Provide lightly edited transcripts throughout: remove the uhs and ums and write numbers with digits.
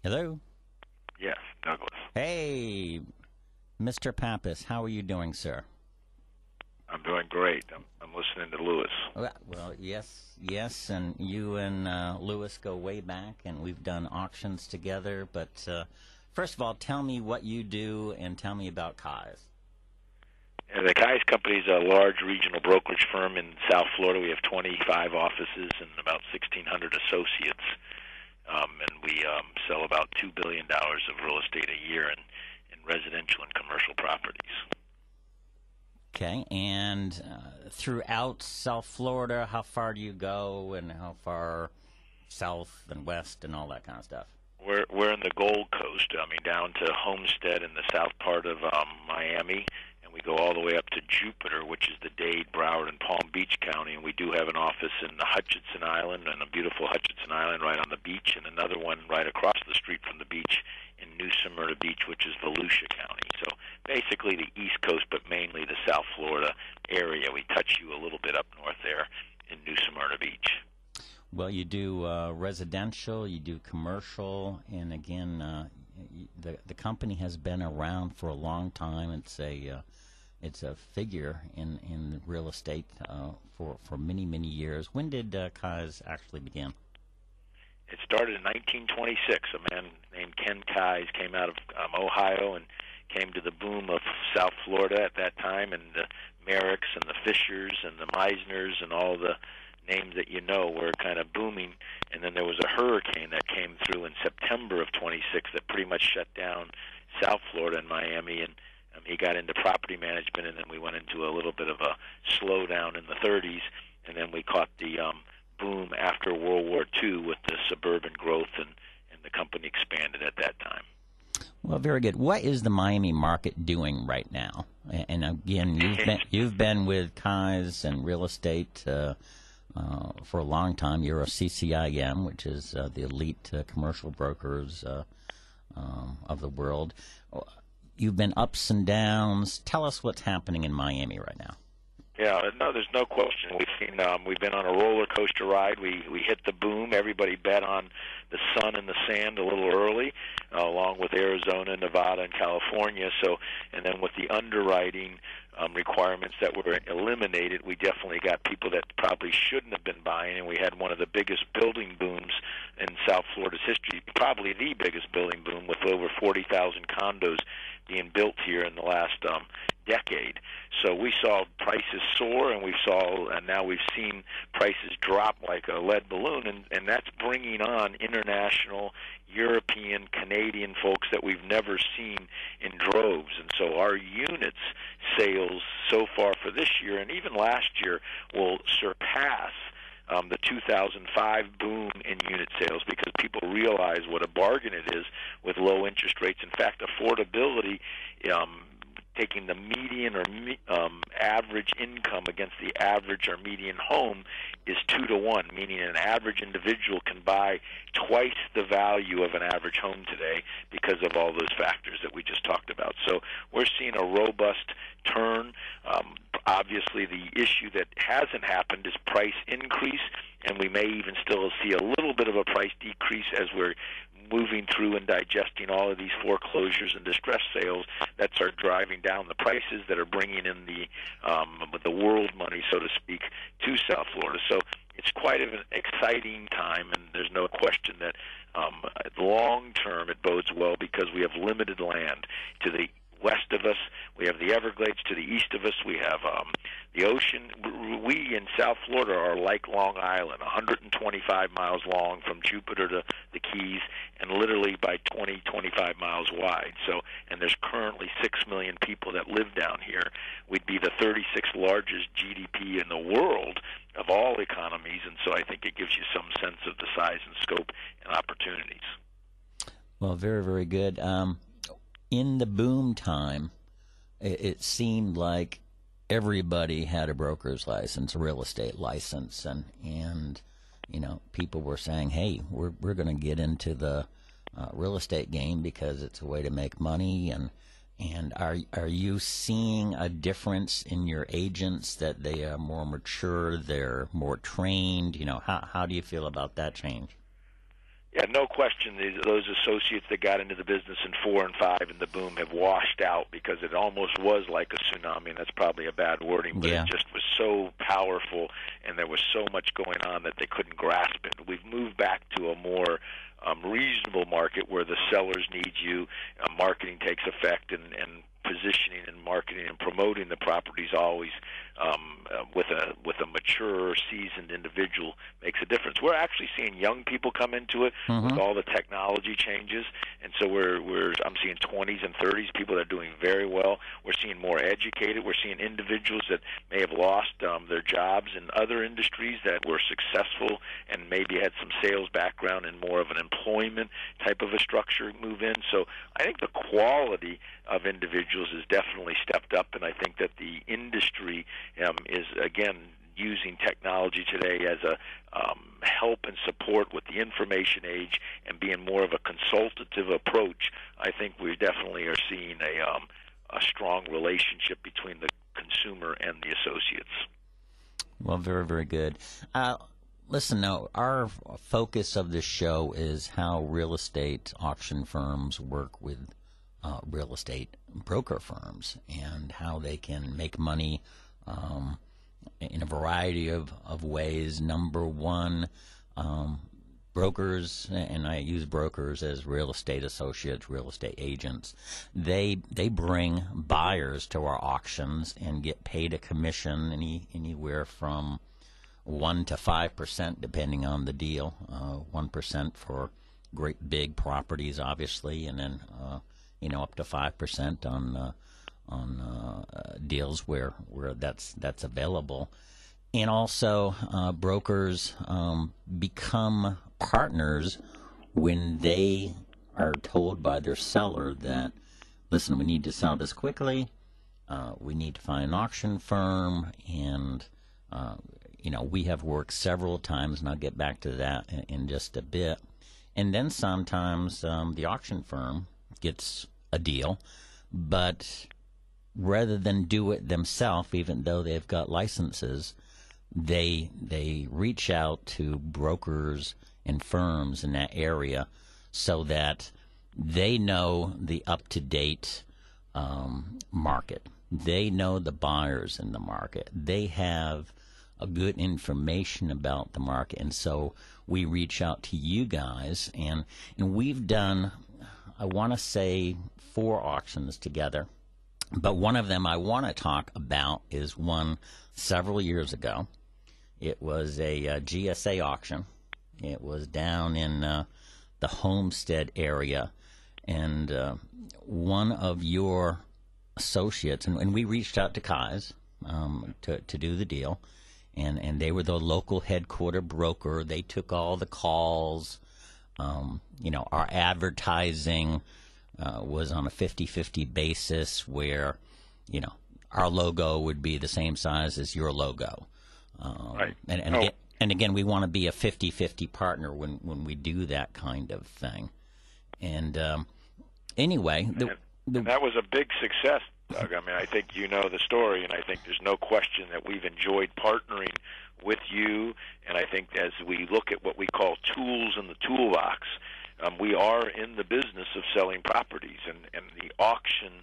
Hello. Yes, Douglas. Hey, Mr. Pappas, how are you doing, sir? I'm doing great. I'm listening to Lewis. Well, yes, and you and Lewis go way back, and we've done auctions together. But first of all, tell me what you do, and tell me about Kai's. The Kai's Company is a large regional brokerage firm in South Florida. We have 25 offices and about 1,600 associates, and we sell about $2 billion of real estate a year in residential and commercial properties. Okay, and throughout South Florida, how far do you go, and how far south and west, and all that kind of stuff? We're in the Gold Coast. I mean, down to Homestead in the south part of Miami, and we go all the way up to Jupiter, which is the Dade, Broward, and Palm Beach County. And we do have an office in the Hutchinson Island, and a beautiful Hutchinson Island right on the beach, and another one right across the street from the beach in New Smyrna Beach, which is Volusia County. So basically the East Coast, but mainly the South Florida area. We touch you a little bit up north there in New Smyrna Beach. Well, you do residential, you do commercial, and again, the company has been around for a long time. It's a figure in real estate for many years. When did Kai's actually begin? It started in 1926. A man named Ken Kai's came out of Ohio and came to the boom of South Florida at that time, and the Merricks and the Fishers and the Meisners and all the names that you know were kind of booming. And then there was a hurricane that came through in September of 26 that pretty much shut down South Florida and Miami, and he got into property management, and then we went into a little bit of a slowdown in the 30s, and then we caught the boom after World War II with the suburban growth, and the company expanded at that time. Well, very good. What is the Miami market doing right now? And again, you've been with Kai's and real estate for a long time. You're a CCIM, which is the elite commercial brokers of the world. You've been ups and downs. Tell us what's happening in Miami right now. Yeah, no, there's no question. We've been on a roller coaster ride. We hit the boom. Everybody bet on the sun and the sand a little early, along with Arizona, Nevada, and California. So, and then with the underwriting requirements that were eliminated, we definitely got people that probably shouldn't have been buying, and we had one of the biggest building booms in South Florida's history, probably the biggest building boom, with over 40,000 condos being built here in the last decade. So we saw prices soar, and now we've seen prices drop like a lead balloon, and that's bringing on international, European, Canadian folks that we've never seen in droves. And so our units sales so far for this year and even last year will surpass the 2005 boom in unit sales, because people realize what a bargain it is with low interest rates. In fact, affordability, taking the median or average income against the average or median home, is 2 to 1, meaning an average individual can buy twice the value of an average home today because of all those factors that we just talked about. So we're seeing a robust turn. Obviously, the issue that hasn't happened is price increase, and we may even still see a little bit of a price decrease as we're moving through and digesting all of these foreclosures and distress sales that are driving down the prices, that are bringing in the world money, so to speak, to South Florida. So it's quite an exciting time, and there's no question that long term it bodes well, because we have limited land. To the west of us, we have the Everglades. To the east of us, we have the ocean. We in South Florida are like Long Island, 125 miles long from Jupiter to the Keys, and literally by 25 miles wide. So, and there's currently 6 million people that live down here. We'd be the 36th largest GDP in the world of all economies, and so I think it gives you some sense of the size and scope and opportunities. Well, very good. In the boom time, it seemed like everybody had a broker's license, a real estate license, and you know, people were saying, "Hey, we're going to get into the real estate game because it's a way to make money." And are you seeing a difference in your agents, that they are more mature, they're more trained? You know, how do you feel about that change? Yeah, no question. Those associates that got into the business in 4 and 5 in the boom have washed out because it almost was like a tsunami, and that's probably a bad wording, but Yeah. it just was so powerful, and there was so much going on that they couldn't grasp it. We've moved back to a more reasonable market where the sellers need you, marketing takes effect, and positioning and marketing and promoting the properties always with a mature, seasoned individual makes a difference. We're actually seeing young people come into it with all the technology changes, and so I'm seeing 20s and 30s people that are doing very well. We're seeing more educated. We're seeing individuals that may have lost their jobs in other industries that were successful and maybe had some sales background and more of an employment type of a structure move in. So I think the quality of individuals has definitely stepped up, and I think that the industry is, again, using technology today as a help and support with the information age and being more of a consultative approach. I think we definitely are seeing a strong relationship between the consumer and the associates. Well, very, very good. Listen, now, our focus of this show is how real estate auction firms work with real estate broker firms and how they can make money in a variety of ways. Number one, brokers, and I use brokers as real estate associates, real estate agents, they bring buyers to our auctions and get paid a commission anywhere from 1 to 5%, depending on the deal. 1% for great big properties, obviously, and then up to 5% on deals where that's available. And also, brokers become partners when they are told by their seller that, listen, we need to sell this quickly. We need to find an auction firm, and we have worked several times, and I'll get back to that in just a bit. And then sometimes the auction firm gets a deal, but rather than do it themselves, even though they've got licenses, they reach out to brokers and firms in that area so that they know the up-to-date market. They know the buyers in the market. They have a good information about the market, and so we reach out to you guys, and we've done, I want to say, 4 auctions together, but one of them I want to talk about is one several years ago. It was a GSA auction. It was down in the Homestead area, and one of your associates, and we reached out to Kai's to do the deal, and they were the local headquarter broker. They took all the calls. Our advertising was on a 50-50 basis where, our logo would be the same size as your logo. Right. And again, we want to be a 50-50 partner when we do that kind of thing. And anyway, and that was a big success, Doug. I mean, I think you know the story, and I think there's no question that we've enjoyed partnering with you. And I think as we look at what we call tools in the toolbox, we are in the business of selling properties, and the auction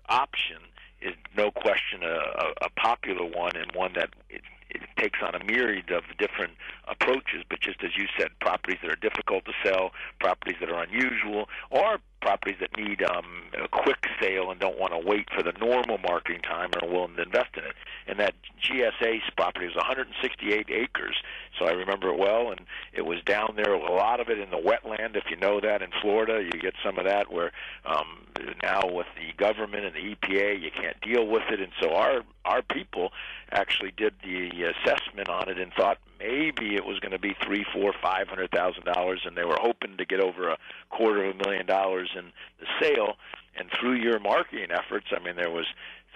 option is no question a popular one, and one that it takes on a myriad of different approaches. But just as you said, properties that are difficult to sell, properties that are unusual, or properties that need a quick sale and don't want to wait for the normal marketing time and are willing to invest in it. And that GSA property was 168 acres, so I remember it well, and it was down there, a lot of it in the wetland. If you know that in Florida, you get some of that where now with the government and the EPA, you can't deal with it. And so our people actually did the assessment on it and thought maybe it was going to be $300,000, $400,000, $500,000, and they were hoping to get over $250,000 in the sale. And through your marketing efforts, I mean, there was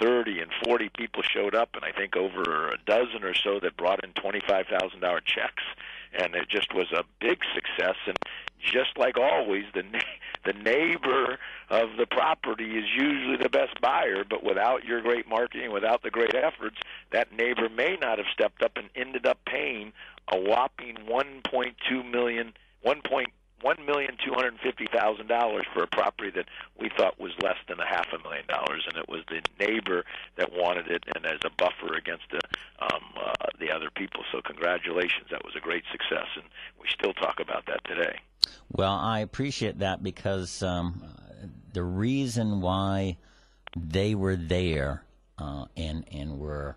30 and 40 people showed up, and I think over a dozen or so that brought in $25,000 checks, and it just was a big success. And just like always, the neighbor of the property is usually the best buyer, but without your great marketing, without the great efforts, that neighbor may not have stepped up and ended up paying a whopping $1,250,000 for a property that we thought was less than $500,000, and it was the neighbor that wanted it, and as a buffer against the other people. So congratulations, that was a great success, and we still talk about that today. Well, I appreciate that because the reason why they were there and were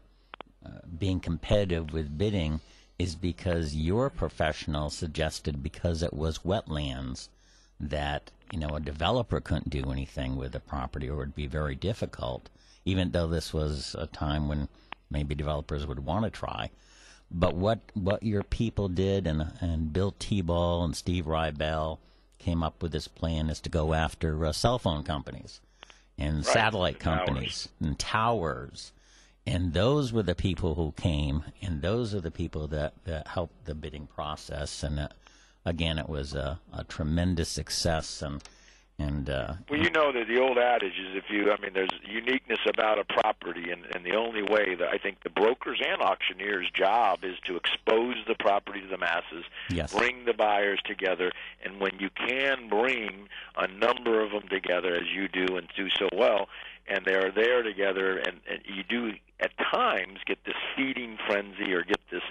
being competitive with bidding is because your professional suggested, because it was wetlands, that a developer couldn't do anything with the property, or it would be very difficult, even though this was a time when maybe developers would want to try. But what your people did, and Bill T-Ball and Steve Rybell came up with this plan, is to go after cell phone companies and satellite companies and towers. And those were the people who came, and those are the people that helped the bidding process. And again, it was a tremendous success. And well, you know that the old adage is there's uniqueness about a property, and the only way that I think the brokers and auctioneers' job is to expose the property to the masses, yes, bring the buyers together, and when you can bring a number of them together, as you do and do so well, and they're there together, and you do at times get this feeding frenzy or get this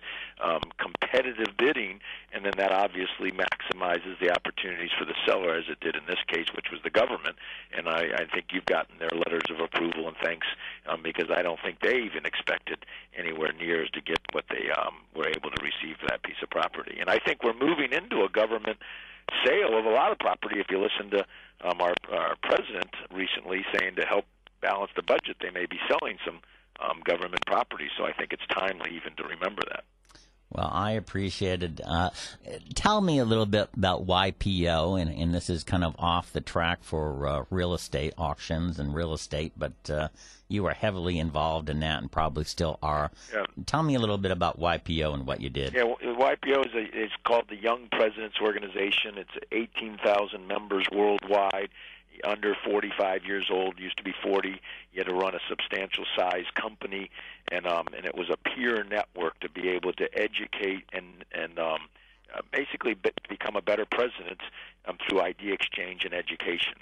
competitive bidding, and then that obviously maximizes the opportunities for the seller, as it did in this case, which was the government. And I think you've gotten their letters of approval and thanks, because I don't think they even expected anywhere near as to get what they were able to receive for that piece of property. And I think we're moving into a government sale of a lot of property. If you listen to our president recently saying to help balance the budget, they may be selling some government property. So I think it's timely even to remember that. Well, I appreciate it. Tell me a little bit about YPO, and this is kind of off the track for real estate auctions and real estate, but you were heavily involved in that and probably still are. Yeah. Tell me a little bit about YPO and what you did. Yeah, YPO is called the Young Presidents Organization. It's 18,000 members worldwide. Under 45 years old, used to be 40. You had to run a substantial size company, and it was a peer network to be able to educate and basically become a better president through idea exchange and education.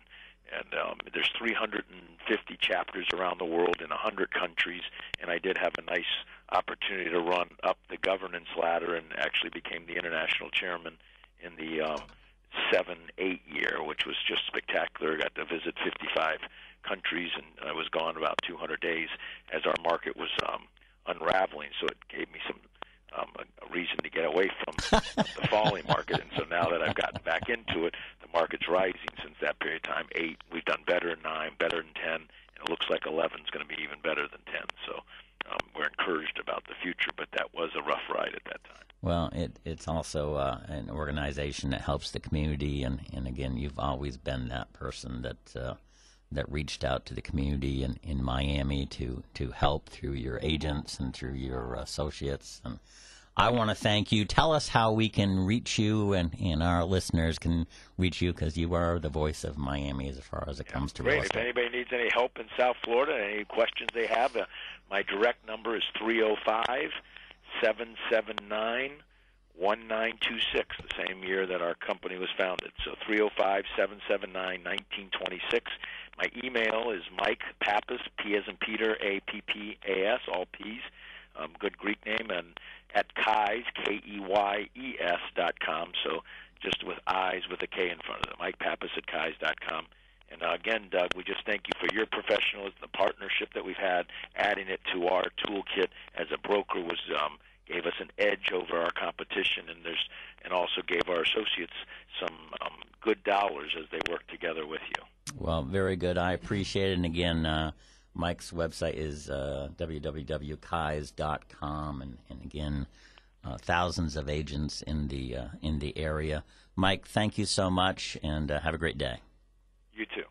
And there's 350 chapters around the world in 100 countries, and I did have a nice opportunity to run up the governance ladder and actually became the international chairman in the 7-8 year, which was just spectacular. I got to visit 55 countries, and I was gone about 200 days as our market was unraveling. So it gave me some a reason to get away from the falling market. And so now that I've gotten back into it, the market's rising since that period of time. 8, we've done better in 9, better than 10, and it looks like 11 is going to be even better than 10. So we're encouraged about the future, but that was a rough ride at that time. Well, it's also an organization that helps the community, and again, you've always been that person that reached out to the community in Miami to help through your agents and through your associates. And I want to thank you. Tell us how we can reach you and our listeners can reach you, because you are the voice of Miami as far as it comes to real estate. If anybody needs any help in South Florida, any questions they have, my direct number is 305-779-1926, the same year that our company was founded. So 305-779-1926. My email is Mike Pappas, P as in Peter, A-P-P-A-S, all P's, good Greek name, and at Keyes, K-E-Y-E-S.com. So just with eyes with a K in front of it, Mike Pappas at Keyes.com. And again, Doug, we just thank you for your professionalism, the partnership that we've had, adding it to our toolkit as a broker was gave us an edge over our competition, and also gave our associates some good dollars as they work together with you. Well, very good. I appreciate it. And again, Mike's website is www.keyes.com, and again, thousands of agents in the area. Mike, thank you so much, and have a great day. You too.